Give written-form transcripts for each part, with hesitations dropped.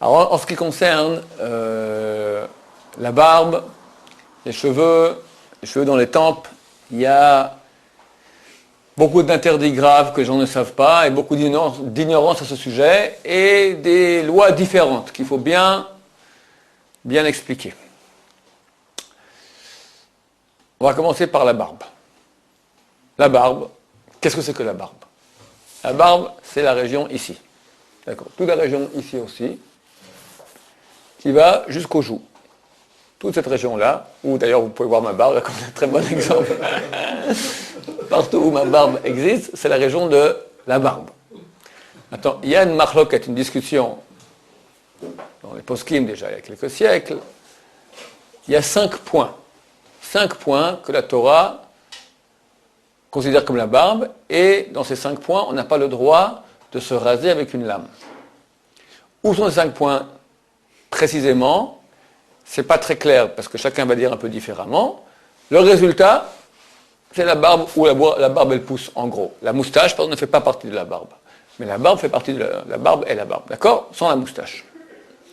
Alors, en ce qui concerne la barbe, les cheveux dans les tempes, il y a beaucoup d'interdits graves que les gens ne savent pas et beaucoup d'ignorance à ce sujet et des lois différentes qu'il faut bien expliquer. On va commencer par la barbe. La barbe, qu'est-ce que c'est que la barbe? La barbe, c'est la région ici. D'accord. Toute la région ici aussi, qui va jusqu'aux joues. Toute cette région-là, où d'ailleurs vous pouvez voir ma barbe, comme un très bon exemple. Partout où ma barbe existe, c'est la région de la barbe. Attends, il y a une marloquette, une discussion dans les poskim déjà il y a quelques siècles. Il y a 5 points. 5 points que la Torah considère comme la barbe, et dans ces 5 points, on n'a pas le droit de se raser avec une lame. Où sont ces 5 points précisément? C'est pas très clair, parce que chacun va dire un peu différemment. Le résultat, c'est la barbe où la barbe elle pousse en gros. La moustache, pardon, ne fait pas partie de la barbe. Mais la barbe fait partie de la barbe et la barbe, d'accord? Sans la moustache.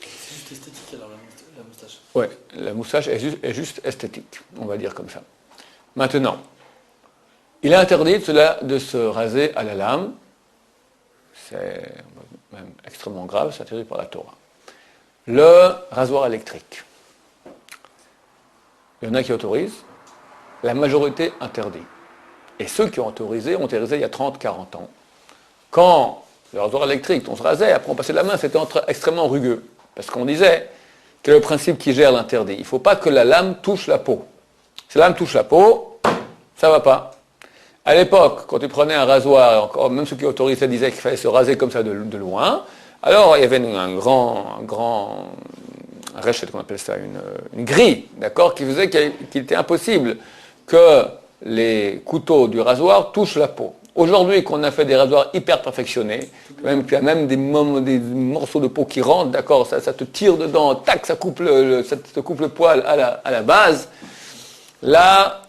C'est juste esthétique alors la moustache. Oui, la moustache est juste esthétique, on va dire comme ça. Maintenant, il est interdit de se raser à la lame. C'est même extrêmement grave, c'est interdit par la Torah. Le rasoir électrique. Il y en a qui autorisent, la majorité interdit. Et ceux qui ont autorisé il y a 30-40 ans. Quand le rasoir électrique, on se rasait, après on passait la main, c'était extrêmement rugueux. Parce qu'on disait que le principe qui gère l'interdit, il ne faut pas que la lame touche la peau. Si la lame touche la peau, ça ne va pas. À l'époque, quand tu prenais un rasoir, encore, même ceux qui autorisaient disaient qu'il fallait se raser comme ça de loin, alors il y avait un grand réchet, qu'on appelle ça, une grille, d'accord, qui faisait qu'il était impossible que les couteaux du rasoir touchent la peau. Aujourd'hui, qu'on a fait des rasoirs hyper perfectionnés, même qu'il y a même des morceaux de peau qui rentrent, d'accord, ça te tire dedans, tac, ça te coupe le poil à la base. Là,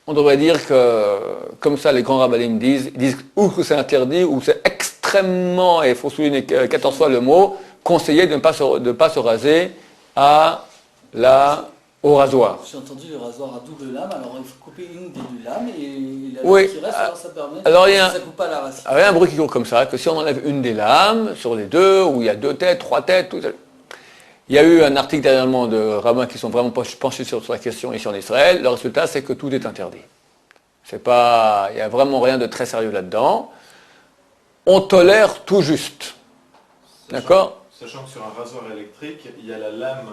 on devrait dire que, comme ça, les grands rabbinim disent ou que c'est interdit, ou c'est extrêmement, et il faut souligner 14 fois le mot, conseillé de ne pas se raser au rasoir. J'ai entendu le rasoir à double lame, alors il faut couper une des deux lames et la oui, qui reste, alors ça permet ça coupe pas la racine. Il y a un bruit qui court comme ça, que si on enlève une des lames sur les deux, où il y a 2 têtes, 3 têtes, tout ça. Il y a eu un article dernièrement de rabbins qui sont vraiment penchés sur la question ici en Israël. Le résultat, c'est que tout est interdit. Il n'y a vraiment rien de très sérieux là-dedans. On tolère tout juste. D'accord? Sachant que sur un rasoir électrique, il y a la lame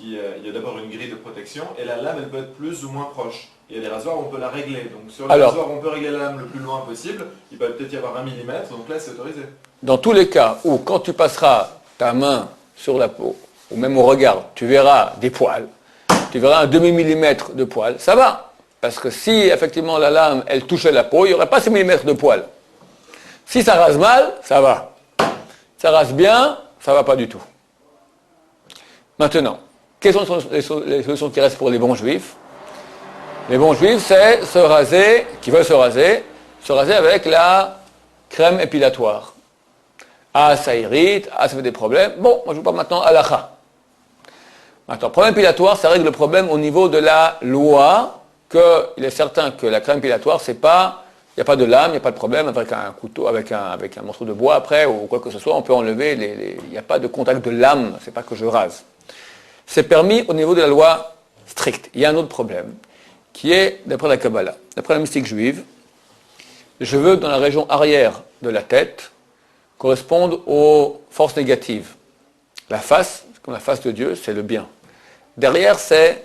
il y a d'abord une grille de protection, et la lame, elle peut être plus ou moins proche. Il y a des rasoirs où on peut la régler. Donc sur le rasoir, on peut régler la lame le plus loin possible. Il peut peut-être y avoir 1 mm, donc là, c'est autorisé. Dans tous les cas où, quand tu passeras ta main sur la peau, ou même au regard, tu verras des poils, tu verras un demi-millimètre de poils, ça va. Parce que si, effectivement, la lame, elle touchait la peau, il n'y aurait pas 6 millimètres de poils. Si ça rase mal, ça va. Si ça rase bien, ça ne va pas du tout. Maintenant, quelles sont les solutions qui restent pour les bons juifs? Les bons juifs, c'est qui veulent se raser avec la crème épilatoire. Ah, ça irrite, ça fait des problèmes. Bon, moi je vous parle maintenant halakha. Maintenant, problème épilatoire, ça règle le problème au niveau de la loi, qu'il est certain que la crème épilatoire, il n'y a pas de lame, il n'y a pas de problème avec un couteau, avec un morceau de bois après, ou quoi que ce soit, on peut enlever, il n'y a pas de contact de lame, c'est pas que je rase. C'est permis au niveau de la loi stricte. Il y a un autre problème, qui est, d'après la Kabbalah, d'après la mystique juive, les cheveux dans la région arrière de la tête correspondent aux forces négatives. La face, comme la face de Dieu, c'est le bien. Derrière, c'est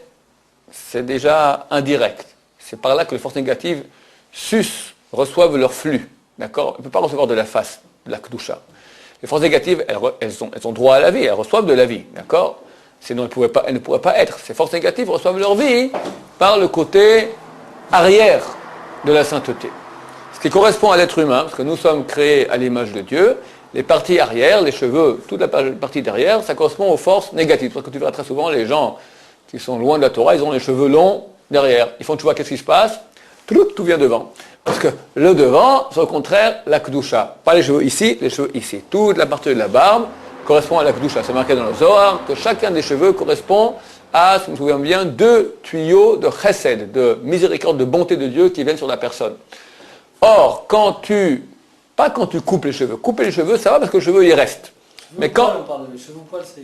déjà indirect. C'est par là que les forces négatives reçoivent leur flux. D'accord? On ne peut pas recevoir de la face, de la Kedusha. Les forces négatives, elles ont droit à la vie, elles reçoivent de la vie. D'accord? Sinon, elles ne pourraient pas être. Ces forces négatives reçoivent leur vie par le côté arrière de la sainteté. Ce qui correspond à l'être humain, parce que nous sommes créés à l'image de Dieu, les parties arrière, les cheveux, toute la partie derrière, ça correspond aux forces négatives. Parce que tu verras très souvent les gens qui sont loin de la Torah, ils ont les cheveux longs derrière. Ils font, tu vois, qu'est-ce qui se passe? Tout vient devant. Parce que le devant, c'est au contraire la Kedusha. Pas les cheveux ici, les cheveux ici. Toute la partie de la barbe, correspond à la Kedusha. C'est marqué dans le Zohar que chacun des cheveux correspond à, si je me souviens bien, 2 tuyaux de chesed, de miséricorde, de bonté de Dieu qui viennent sur la personne. Or, pas quand tu coupes les cheveux. Couper les cheveux, ça va parce que le cheveu, il reste. Mais quand... On parle de cheveux poil, c'est...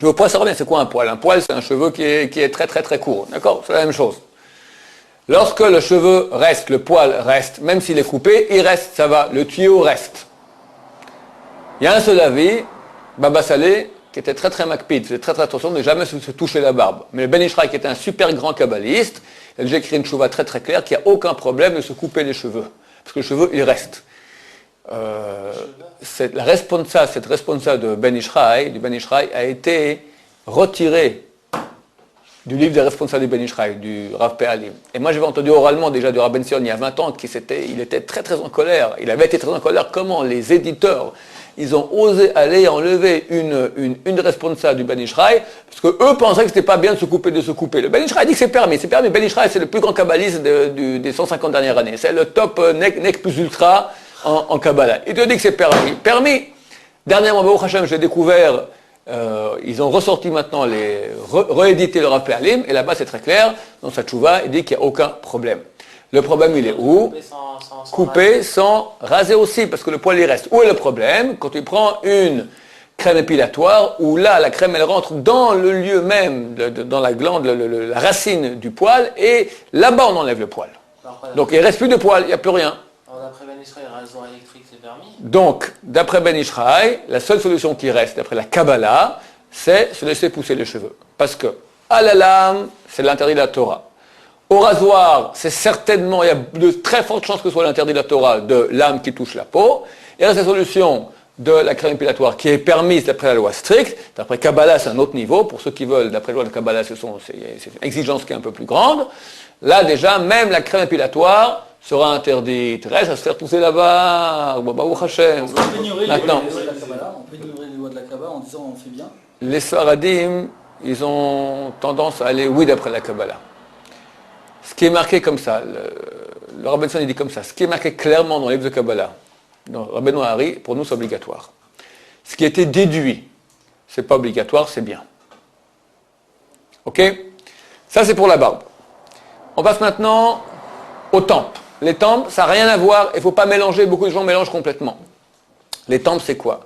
Cheveu poil, ça revient. C'est quoi un poil? Un poil, c'est un cheveu qui est très très très court. D'accord? C'est la même chose. Lorsque le cheveu reste, le poil reste, même s'il est coupé, il reste, ça va. Le tuyau reste. Il y a un seul avis, Baba Saleh, qui était très très macpide, faisait très très attention de ne jamais se toucher la barbe. Mais le Ben Ishraï, qui était un super grand kabbaliste, il a déjà écrit une chouva très très claire qu'il n'y a aucun problème de se couper les cheveux. Parce que le cheveu, il reste. Cette responsable de Ben Ishraï, a été retirée du livre des responsables du Ben Ishraï, du Rav Pe'alim. Et moi, j'avais entendu oralement déjà du Rav Ben Sion il y a 20 ans il était très très en colère. Il avait été très en colère comment les éditeurs, ils ont osé aller enlever une responsable du Ben Ishraï, parce qu'eux pensaient que c'était pas bien de se couper. Le Ben Ishraï dit que c'est permis. Ben Ishraï, c'est le plus grand kabbaliste des 150 dernières années. C'est le top nec plus ultra en Kabbalah. Il te dit que c'est permis. Dernièrement, Baruch Hashem, j'ai découvert, ils ont ressorti maintenant, réédité le Rav Pe'alim, et là-bas c'est très clair, dans sa tchouva, il dit qu'il n'y a aucun problème. Le problème, il est où? Couper sans raser aussi, parce que le poil, il reste. Où est le problème? Quand tu prends une crème épilatoire, où là, la crème, elle rentre dans le lieu même, dans la glande, la racine du poil, et là-bas, on enlève le poil. Donc, il ne reste plus de poil, il n'y a plus rien. D'après Ben Ishraï, rasoir électrique, c'est permis. Donc, d'après Ben Ishraï, la seule solution qui reste, d'après la Kabbalah, c'est se laisser pousser les cheveux. Parce que, à la lame, c'est l'interdit de la Torah. Au rasoir, c'est certainement, il y a de très fortes chances que ce soit l'interdit de la Torah de l'âme qui touche la peau. Et là, c'est la solution de la crème épilatoire qui est permise d'après la loi stricte. D'après Kabbalah, c'est un autre niveau. Pour ceux qui veulent, d'après la loi de Kabbalah, c'est une exigence qui est un peu plus grande. Là, déjà, même la crème épilatoire sera interdite. Reste à se faire pousser la barbe. Baruch Hashem. On peut ignorer Maintenant, les lois de la Kabbalah en disant on fait bien. les Sfaradim, ils ont tendance à aller, oui, d'après la Kabbalah. Ce qui est marqué comme ça, le Rabbi Tzon, il dit comme ça, ce qui est marqué clairement dans les livres de Kabbalah, dans Rabbeinu Hari, pour nous c'est obligatoire. Ce qui a été déduit, c'est pas obligatoire, c'est bien. Ok? Ça c'est pour la barbe. On passe maintenant aux tempes. Les tempes, ça n'a rien à voir, il ne faut pas mélanger, beaucoup de gens mélangent complètement. Les tempes, c'est quoi?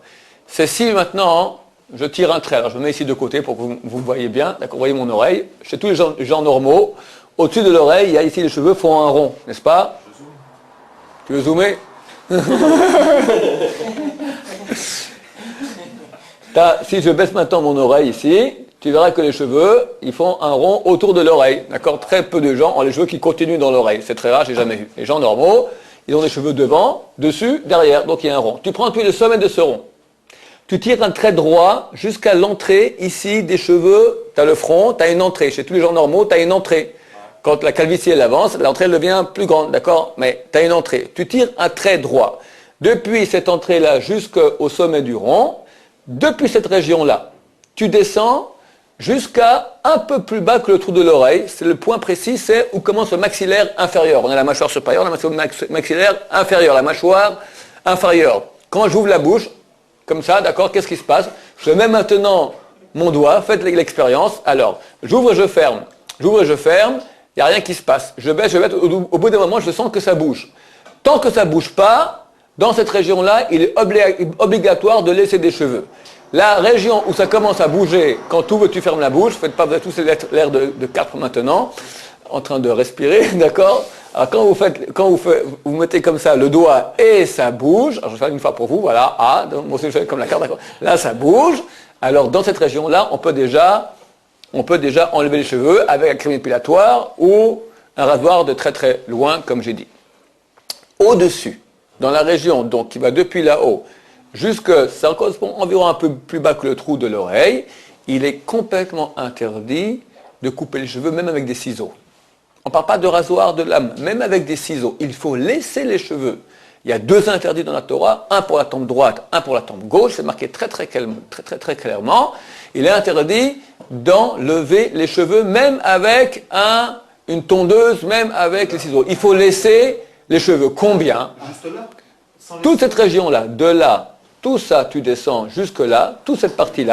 C'est si maintenant, je tire un trait, alors je me mets ici de côté pour que vous me voyez bien, d'accord, vous voyez mon oreille, chez tous les gens normaux, au-dessus de l'oreille, il y a ici les cheveux font un rond, n'est-ce pas? Tu veux zoomer? Si je baisse maintenant mon oreille ici, tu verras que les cheveux, ils font un rond autour de l'oreille. D'accord? Très peu de gens ont les cheveux qui continuent dans l'oreille. C'est très rare, j'ai jamais vu. Les gens normaux, ils ont des cheveux devant, dessus, derrière. Donc il y a un rond. Tu prends puis le sommet de ce rond. Tu tires un trait droit jusqu'à l'entrée ici des cheveux. Tu as le front, tu as une entrée. Chez tous les gens normaux, tu as une entrée. Quand la calvitie elle avance, l'entrée elle devient plus grande, d'accord? Mais tu as une entrée. Tu tires un trait droit. Depuis cette entrée-là jusqu'au sommet du rond, depuis cette région-là, tu descends jusqu'à un peu plus bas que le trou de l'oreille. C'est le point précis, c'est où commence le maxillaire inférieur. On a la mâchoire supérieure, la maxillaire inférieur, la mâchoire inférieure. Quand j'ouvre la bouche, comme ça, d'accord, qu'est-ce qui se passe? Je mets maintenant mon doigt, faites l'expérience. Alors, j'ouvre, je ferme. J'ouvre, je ferme. Il n'y a rien qui se passe. Je baisse, au bout d'un moment, je sens que ça bouge. Tant que ça ne bouge pas, dans cette région-là, il est obligatoire de laisser des cheveux. La région où ça commence à bouger, quand tu ouvres, tu fermes la bouche, faites pas, vous avez tous l'air de quatre maintenant, en train de respirer, d'accord? Alors quand vous mettez comme ça le doigt et ça bouge, alors je vais faire une fois pour vous, voilà, moi aussi je fais comme la carte, d'accord? Là ça bouge, alors dans cette région-là, on peut déjà enlever les cheveux avec la crème épilatoire ou un rasoir de très très loin, comme j'ai dit. Au-dessus, dans la région donc qui va depuis là-haut, ça correspond environ un peu plus bas que le trou de l'oreille, il est complètement interdit de couper les cheveux, même avec des ciseaux. On ne parle pas de rasoir, de lame, même avec des ciseaux. Il faut laisser les cheveux. Il y a 2 interdits dans la Torah, un pour la tempe droite, un pour la tempe gauche, c'est marqué très clairement. Il est interdit d'enlever les cheveux, même avec une tondeuse, même avec les ciseaux. Il faut laisser les cheveux. Combien? Juste là? Toute cette région-là, de là tout ça, tu descends jusque là, toute cette partie-là.